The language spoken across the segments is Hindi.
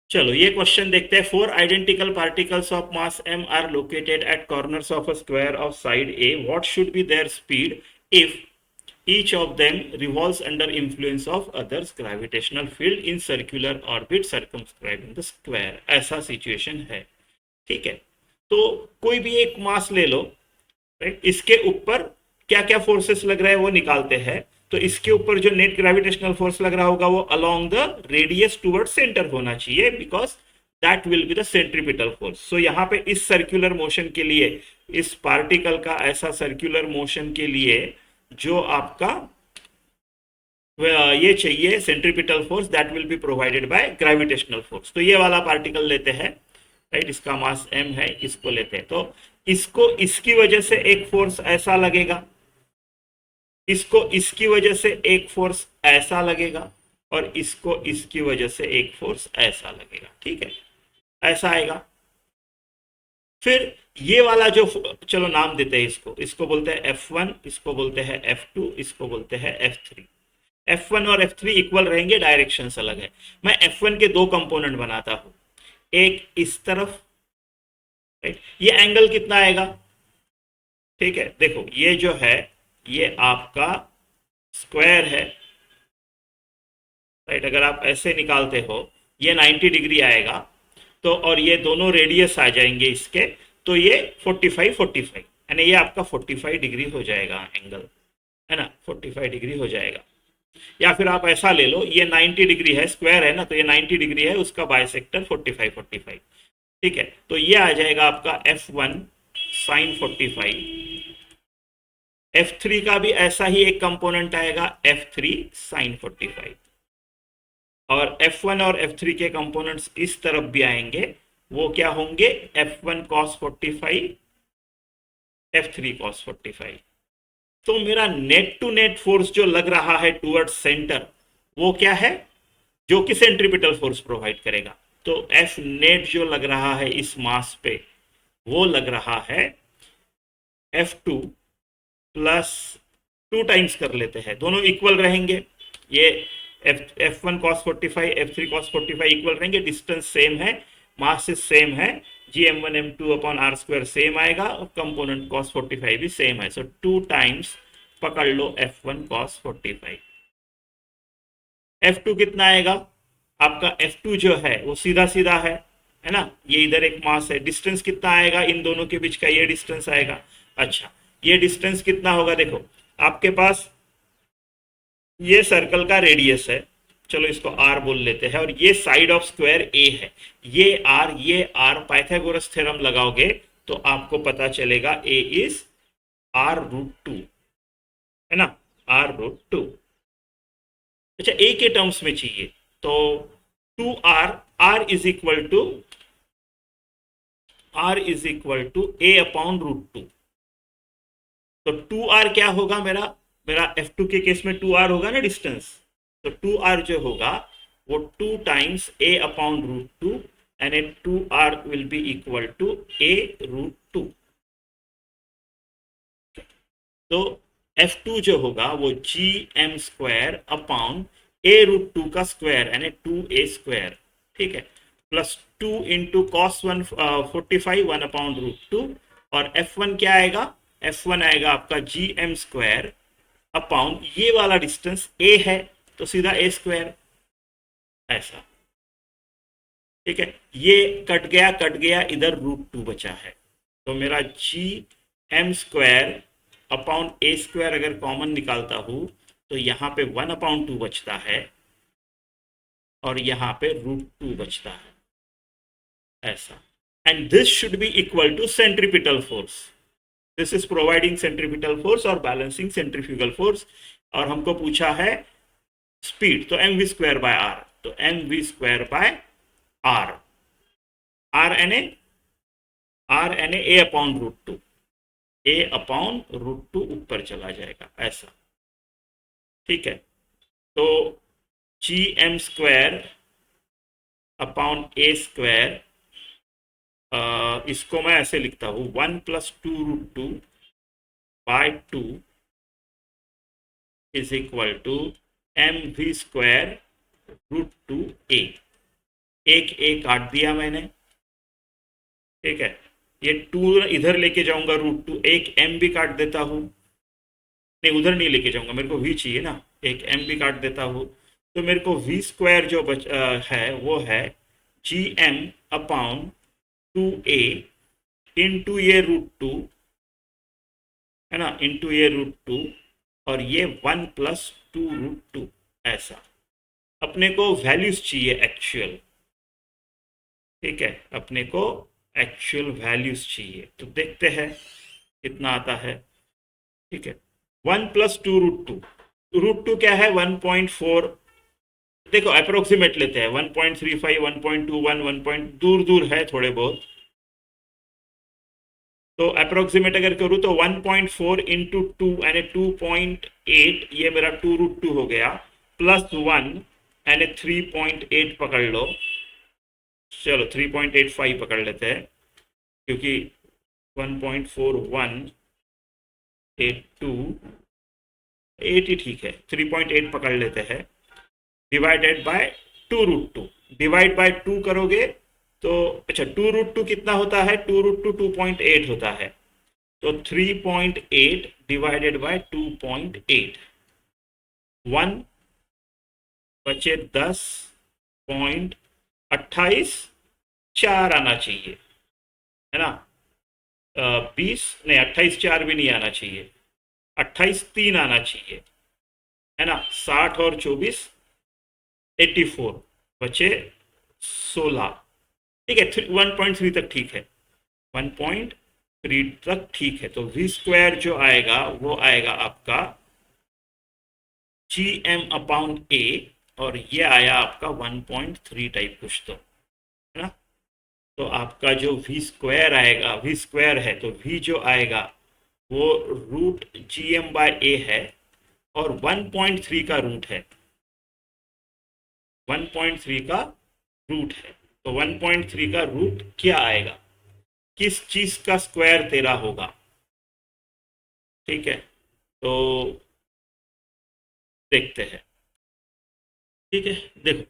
चलो ये क्वेश्चन देखते हैं। Four identical particles of mass m are located at corners of a square of side a, what should be their speed if each of them revolves under influence of others gravitational field in circular orbit circumscribing the square। ऐसा सिचुएशन है, ठीक है। तो कोई भी एक मास ले लो, राइट, इसके ऊपर क्या क्या फोर्सेस लग रहा है वो निकालते हैं। तो इसके ऊपर जो नेट ग्रेविटेशनल फोर्स लग रहा होगा वो along the radius toward centre होना चाहिए, because that will be the centripetal force. So यहाँ पे इस सर्कुलर मोशन के लिए, इस पार्टिकल का ऐसा सर्कुलर मोशन के लिए जो आपका ये चाहिए centripetal force, that will be provided by gravitational force. तो ये वाला पार्टिकल लेते हैं, राइट, इसका मास m है, इसको लेते हैं। तो इसको इसकी वजह से एक फोर्स ऐसा लगेगा, इसको इसकी वजह से एक फोर्स ऐसा लगेगा, और इसको इसकी वजह से एक फोर्स ऐसा लगेगा, ठीक है, ऐसा आएगा। फिर ये वाला जो, चलो नाम देते हैं इसको, इसको बोलते हैं F1, इसको बोलते हैं F2, इसको बोलते हैं F3। F1 और F3 इक्वल रहेंगे, डायरेक्शन अलग है। मैं F1 के दो कंपोनेंट बनाता हूं, एक इस तरफ, राइट, ये एंगल कितना आएगा, ठीक है, देखो ये जो है ये आपका स्क्वायर है, राइट, अगर आप ऐसे निकालते हो ये 90 डिग्री आएगा। तो और ये दोनों रेडियस आ जाएंगे इसके, तो ये 45 यानी ये आपका 45 डिग्री हो जाएगा एंगल, है ना, 45 डिग्री हो जाएगा। या फिर आप ऐसा ले लो, ये 90 डिग्री है, स्क्वायर है ना, तो ये 90 डिग्री है, उसका बाइसेक्टर 45, ठीक है। तो ये आ जाएगा आपका F1 साइन 45। F3 का भी ऐसा ही एक कंपोनेंट आएगा, F3 साइन 45। और F1 और F3 के कंपोनेंट्स इस तरफ भी आएंगे, वो क्या होंगे, F1 cos 45, F3 cos 45। तो मेरा नेट टू नेट फोर्स जो लग रहा है टूवर्ड सेंटर, वो क्या है, जो कि सेंट्रीपिटल फोर्स प्रोवाइड करेगा। तो F नेट जो लग रहा है इस मास पे, वो लग रहा है F2 प्लस 2 टाइम्स कर लेते हैं, दोनों इक्वल रहेंगे। ये F1 cos 45, F3 cos 45 equal रहेंगे, डिस्टेंस सेम है, मासेस सेम है, Gm1m2 upon are square same आएगा, और कंपोनेंट cos 45 भी सेम है। सो 2 टाइम्स पकड़ लो F1 cos 45। F2 कितना आएगा आपका, F2 जो है वो सीधा सीधा है ना, ये इधर एक मास है, डिस्टेंस कितना आएगा इन दोनों के बीच का, ये डिस्टेंस आएगा। अच्छा, ये डिस्टेंस कितना होगा, देखो आपके पास ये सर्कल का रेडियस है, चलो इसको r बोल लेते हैं, और ये साइड ऑफ स्क्वायर a है, ये r पाइथागोरस थ्योरम लगाओगे तो आपको पता चलेगा a इज r√2, है ना, r√2। अच्छा, a के टर्म्स में चाहिए, तो 2r, r is equal to a upon √2। तो 2r क्या होगा मेरा F2 के केस में 2r होगा ना डिस्टेंस, तो 2r जो होगा वो 2 times a upon √2, and 2r will be equal to a√2। तो F2 जो होगा वो Gm² अपॉन a√2 का स्क्वायर यानी 2a², ठीक है, प्लस 2 इंटू cos 1 45 1 अपॉन √2। और F1 क्या आएगा, F1 आएगा आपका Gm² अपॉन ये वाला डिस्टेंस a है, तो सीधा a², ऐसा, ठीक है। ये कट गया इधर √2 बचा है, तो मेरा Gm² अपॉन a² अगर कॉमन निकालता हूं तो यहाँ पे 1/2 बचता है, और यहाँ पे √2 बचता है, ऐसा। And this should be equal to centripetal force, this is providing centripetal force और बैलेंसिंग सेंट्रीफ्यूगल फोर्स। और हमको पूछा है स्पीड, तो mv²/r, तो mv²/r, r na a upon √2, a upon √2 ऊपर चला जाएगा, ऐसा, ठीक है। तो Gm² अपॉन a², इसको मैं ऐसे लिखता हूं, 1+2√2/2 is equal to mv² √2a। एक ए काट दिया मैंने, ठीक है। ये 2 इधर लेके जाऊंगा √2, एक एम भी काट देता हूँ, नहीं उधर नहीं लेके जाऊंगा, मेरे को वी चाहिए ना, एक एम भी काट देता हूँ। तो मेरे को वी स्क्वायर जो है वो है G M upon 2a into ये √2, है ना, इंटू ये √2, और ये 1 + 2√2, ऐसा। अपने को वैल्यूज चाहिए एक्चुअल, ठीक है, अपने को एक्चुअल वैल्यूज चाहिए, तो देखते हैं कितना आता है, ठीक है। 1 + 2√2, √2 क्या है 1.4, देखो अप्रोक्सीमेट लेते हैं, 1.35, 1.21, 1 पॉइंट दूर दूर है थोड़े बहुत, तो अप्रोक्सीमेट अगर करूँ तो 1.4 इंटू 2 यानी 2.8, ये मेरा 2√2 हो गया, +1 यानी 3.8 पकड़ लो, चलो 3.85 पकड़ लेते हैं, क्योंकि 1.4182 8 ही ठीक है, 3.8 पकड़ लेते हैं, डिवाइडेड बाय 2√2, डिवाइड बाय 2 करोगे तो अच्छा 2√2 कितना होता है, 2√2 2.8 होता है, तो 3.8 डिवाइडेड बाय 2.8, 1 बचे 10.28, 4 आना चाहिए, है ना, 20 नहीं 28 4 भी नहीं आना चाहिए, 28 3 आना चाहिए, है ना, 60 और 24 84, बचे 16, ठीक है, 1.3 तक ठीक है, 1.3 तक ठीक है। तो वी स्क्वायर जो आएगा वो आएगा आपका जी एम अपॉन ए, और ये आया आपका 1.3 टाइप कुछ, तो है ना। तो आपका जो वी स्क्वायर आएगा, वी स्क्वायर है तो वी जो आएगा वो √GM/a है, और 1.3 का रूट है, 1.3 का रूट है, तो 1.3 का रूट क्या आएगा, किस चीज का स्क्वायर तेरा होगा, ठीक है, तो देखते हैं, ठीक है। देखो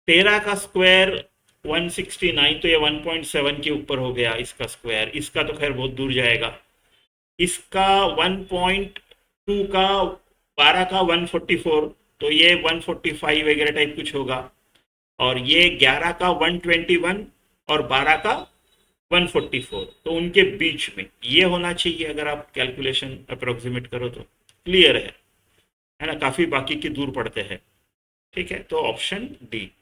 13 का स्क्वायर 169, तो ये 1.7 के ऊपर हो गया इसका स्क्वायर, इसका तो खैर बहुत दूर जाएगा, इसका 1.2 का 12 का 144, तो ये 145 वगैरह टाइप कुछ होगा, और ये 11 का 121 और 12 का 144, तो उनके बीच में ये होना चाहिए, अगर आप कैलकुलेशन अप्रोक्सीमेट करो तो क्लियर है ना, काफ़ी बाकी के दूर पड़ते हैं, ठीक है, तो ऑप्शन डी।